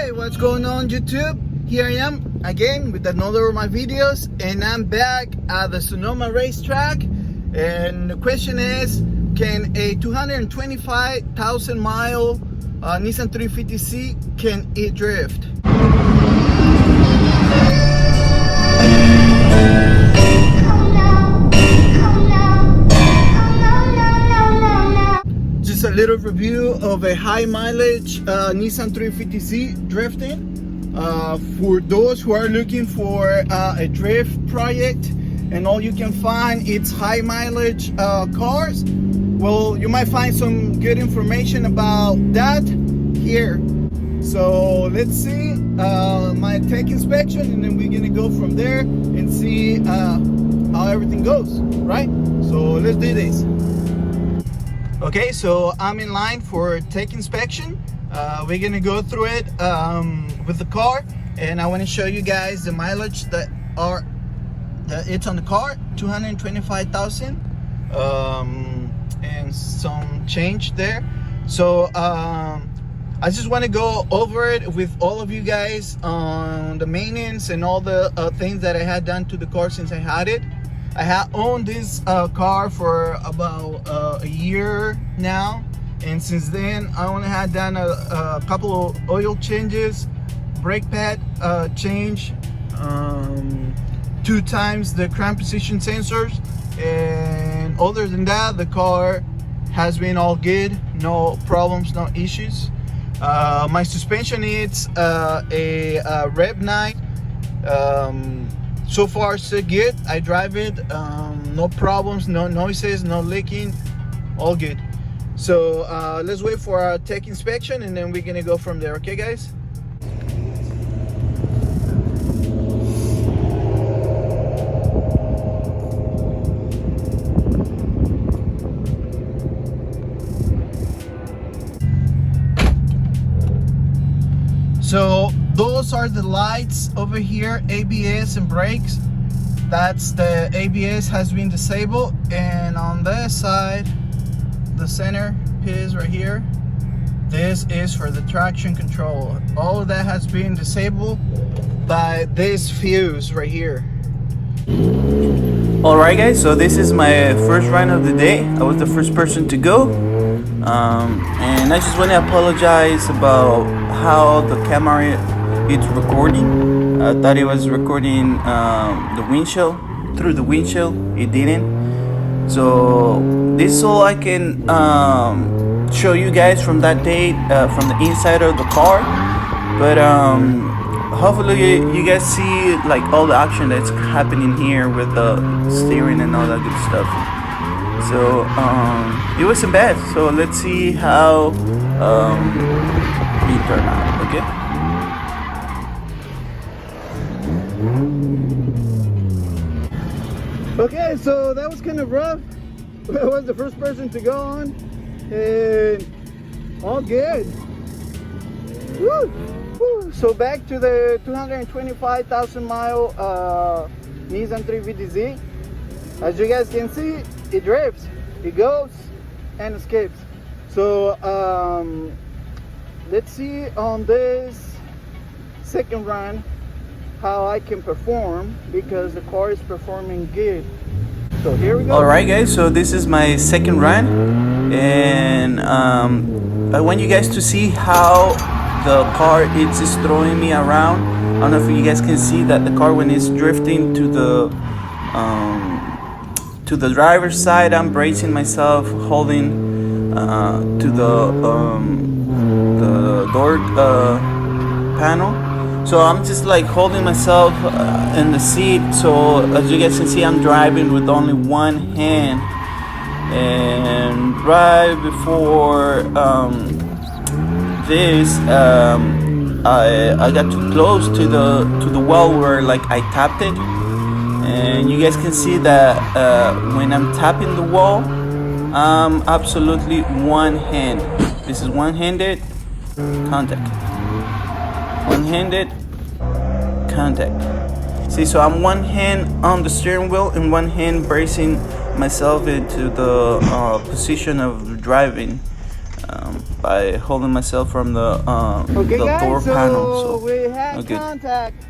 Hey, what's going on YouTube? Here I am again with another of my videos, and I'm back at the Sonoma racetrack. And the question is, can a 225,000 mile Nissan 350Z, can it drift? Just a little review of a high mileage Nissan 350Z drifting. For those who are looking for a drift project and all you can find it's high mileage cars, well, you might find some good information about that here. So let's see my tech inspection, and then we're gonna go from there and see how everything goes, right? So let's do this. Okay, so I'm in line for tech inspection. We're gonna go through it with the car, and I want to show you guys the mileage that it's on the car, 225,000 and some change there. So I just want to go over it with all of you guys on the maintenance and all the things that I had done to the car since I had it. I have owned this car for about a year now, and since then I only had done a couple of oil changes, brake pad change, 2 times the crank position sensors, and other than that the car has been all good, no problems, no issues. My suspension is a Rev 9. So far so good. I drive it, no problems, no noises, no leaking, all good. So let's wait for our tech inspection, and then we're gonna go from there. Okay guys? So those are the lights over here, ABS and brakes. That's the ABS has been disabled, and on this side, the center piece right here, this is for the traction control. All of that has been disabled by this fuse right here. Alright guys, so this is my first run of the day. I was the first person to go, and I just want to apologize about how the camera it's recording. I thought it was recording the windshield, through the windshield. It didn't. So this is all I can show you guys from that day, from the inside of the car. But hopefully you guys see like all the action that's happening here with the steering and all that good stuff. So it wasn't bad. So let's see how it turned out. Okay. Okay, so that was kind of rough. I was the first person to go on, and all good. Woo! Woo. So back to the 225,000 mile Nissan 350Z. As you guys can see, it drifts, it goes and escapes. So let's see on this second run how I can perform, because the car is performing good. So here we go. Alright guys, so this is my second run, and I want you guys to see how the car is just throwing me around. I don't know if you guys can see that the car, when it's drifting to the driver's side, I'm bracing myself, holding to the door panel. So I'm just like holding myself in the seat. So as you guys can see, I'm driving with only one hand. And right before this, I got too close to the wall where like I tapped it. And you guys can see that when I'm tapping the wall, I'm absolutely one hand. This is one-handed contact. One-handed contact. See, so I'm one hand on the steering wheel and one hand bracing myself into the position of driving. by holding myself from the Okay, the guys, door so panel. So we had good. contact.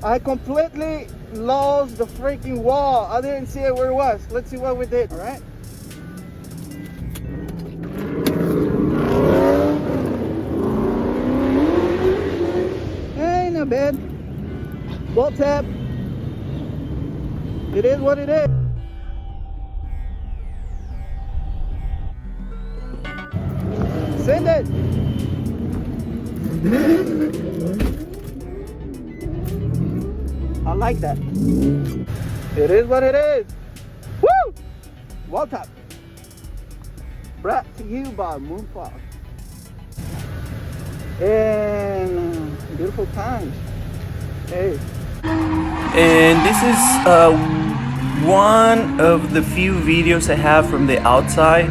I completely lost the freaking wall. I didn't see it where it was. Let's see what we did. All right. Hey, not bad. Bolt tap. It is what it is. Send it. I like that. It is what it is. Woo! Wall top. Brought to you by Moonfog. And beautiful times. Hey. And this is one of the few videos I have from the outside.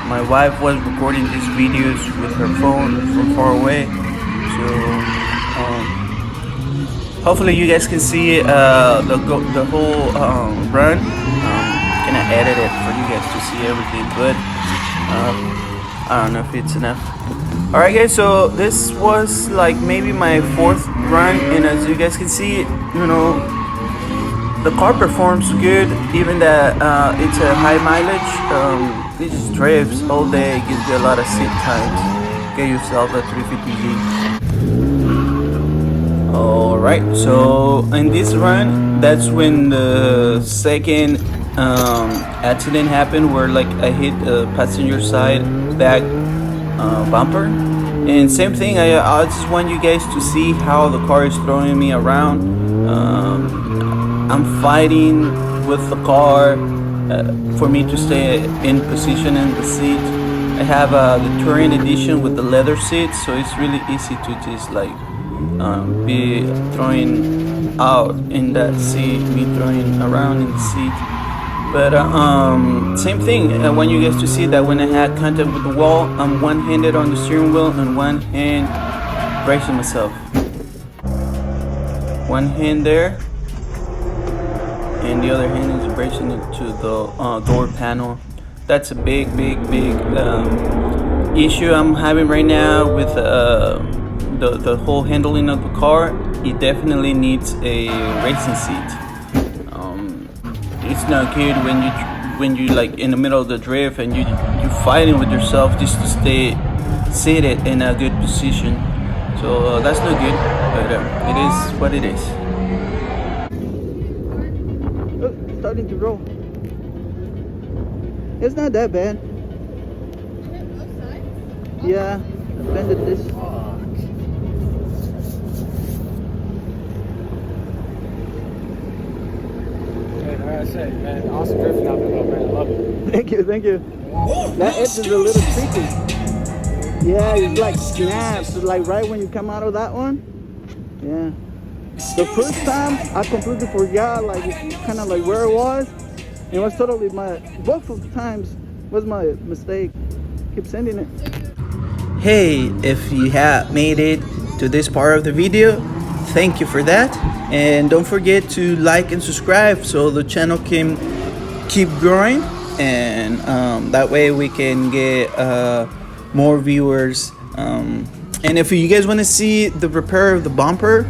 My wife was recording these videos with her phone from far away, so hopefully you guys can see the whole run. Gonna edit it for you guys to see everything, but I don't know if it's enough. Alright guys, so this was like maybe my fourth run, and as you guys can see, you know, the car performs good, even that it's a high mileage. It just drifts all day, gives you a lot of seat times. Get yourself a 350Z. Alright, so in this run, that's when the second accident happened, where like I hit the passenger side back bumper. And same thing, I just want you guys to see how the car is throwing me around. I'm fighting with the car for me to stay in position in the seat. I have the Touring edition with the leather seat, so it's really easy to just like be throwing out in that seat, me throwing around in the seat. But same thing, I want you guys to see that when I had contact with the wall, I'm one-handed on the steering wheel and one hand bracing myself. One hand there, and the other hand is bracing it to the door panel. That's a big issue I'm having right now with the whole handling of the car. It definitely needs a racing seat. It's not good when you like in the middle of the drift and you're fighting with yourself just to stay seated in a good position. So that's not good, but it is what it is. Oh, starting to roll. It's not that bad. Yeah, I bended this. I say, man, awesome drifting out there, man. I love it. Thank you. That edge is a little tricky. Yeah, it's like snaps, like right when you come out of that one. Yeah. The first time I completely forgot, like kind of like where it was. It was totally both of the times was my mistake. Keep sending it. Hey, if you have made it to this part of the video, thank you for that. And don't forget to like and subscribe so the channel can keep growing, and that way we can get more viewers. And if you guys want to see the repair of the bumper,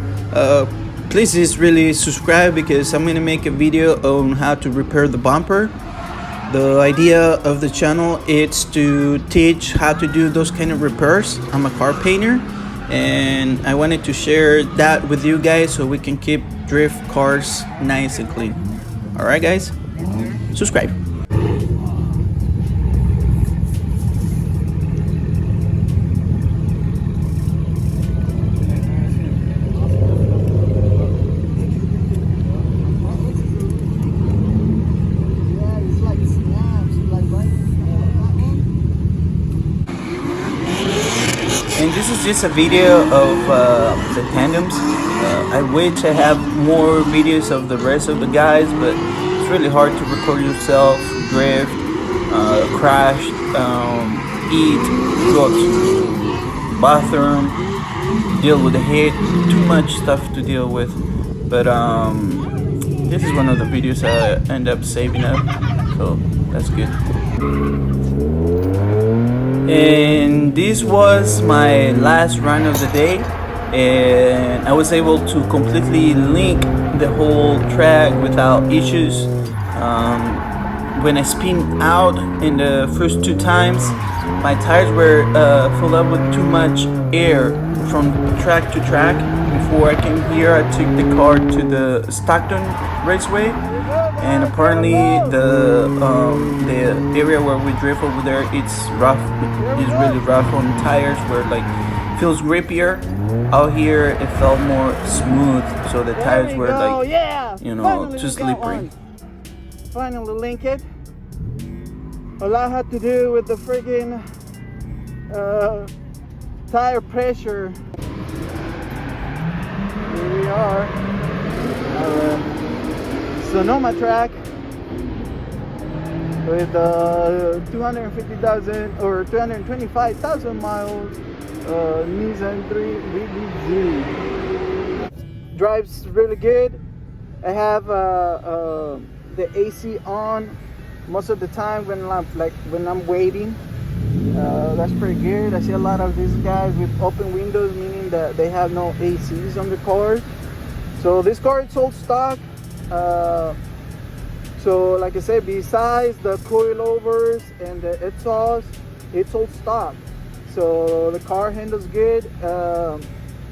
please just really subscribe, because I'm gonna make a video on how to repair the bumper. The idea of the channel is to teach how to do those kind of repairs. I'm a car painter, and I wanted to share that with you guys so we can keep drift cars nice and clean. Alright guys, subscribe. And this is just a video of the tandems. I wish I have more videos of the rest of the guys, but it's really hard to record yourself, drift, crash, eat, go to the bathroom, deal with the heat, too much stuff to deal with. But this is one of the videos I end up saving up, so that's good. And this was my last run of the day, and I was able to completely link the whole track without issues. When I spin out in the first two times, my tires were filled up with too much air from track to track. Before I came here, I took the car to the Stockton Raceway, and apparently the area where we drift over there, it's rough. It's really rough on tires, where like feels grippier. Out here it felt more smooth, so the tires were like, you know, too slippery. Finally link it. All I had to do with the friggin' tire pressure. Here we are. Sonoma track with 250,000 or 225,000 miles Nissan 350Z. Drives really good. I have the AC on most of the time when I'm waiting. That's pretty good. I see a lot of these guys with open windows, meaning that they have no ACs on the car. So this car is sold stock. So like I said, besides the coilovers and the exhaust, it's all stock. So the car handles good.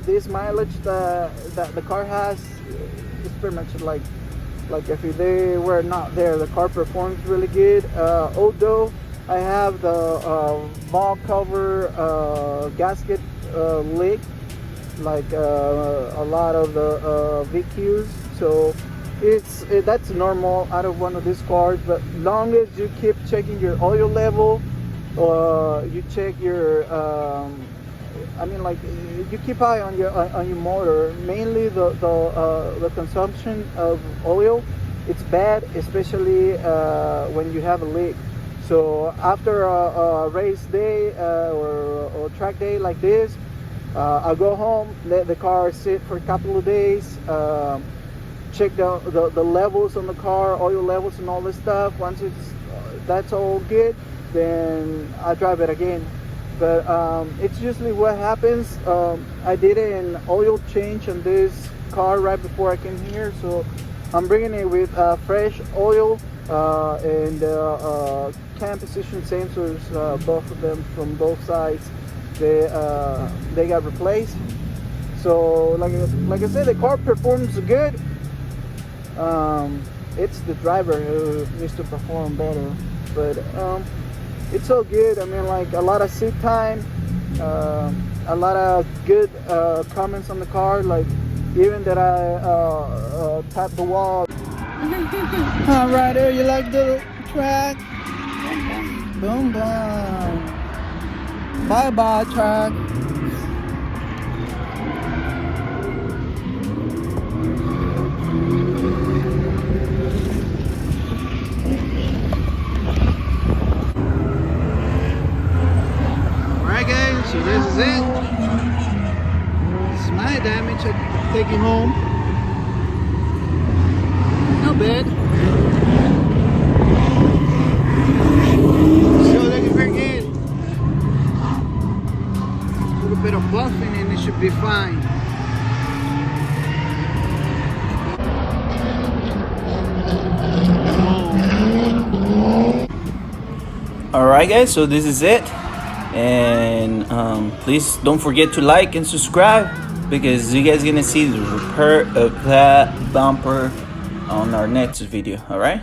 This mileage that the car has is pretty much like if they were not there, the car performs really good. Although I have the ball cover gasket leak, like a lot of the VQs. So that's normal out of one of these cars, but long as you keep checking your oil level, you check your you keep eye on your motor, mainly the consumption of oil. It's bad, especially when you have a leak. So after a race day or track day like this, I'll go home, let the car sit for a couple of days, check the levels on the car, oil levels and all this stuff. Once that's all good, then I drive it again. But it's usually what happens. I did an oil change on this car right before I came here, so I'm bringing it with fresh oil and cam position sensors, both of them from both sides. They got replaced. So like I said, the car performs good. It's the driver who needs to perform better, but it's so good. I mean, like a lot of seat time, a lot of good comments on the car, like even that I tapped the wall. All right, there, you like the track? Boom, boom. Bye bye, track. Alright guys, so this is it. This is my damage I'm taking home. Not bad. Still looking very good. A little bit of buffing and it should be fine. Alright guys, so this is it. And please don't forget to like and subscribe, because you guys gonna see the repair of that bumper on our next video. All right,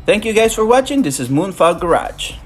thank you guys for watching. This is Moonfog Garage.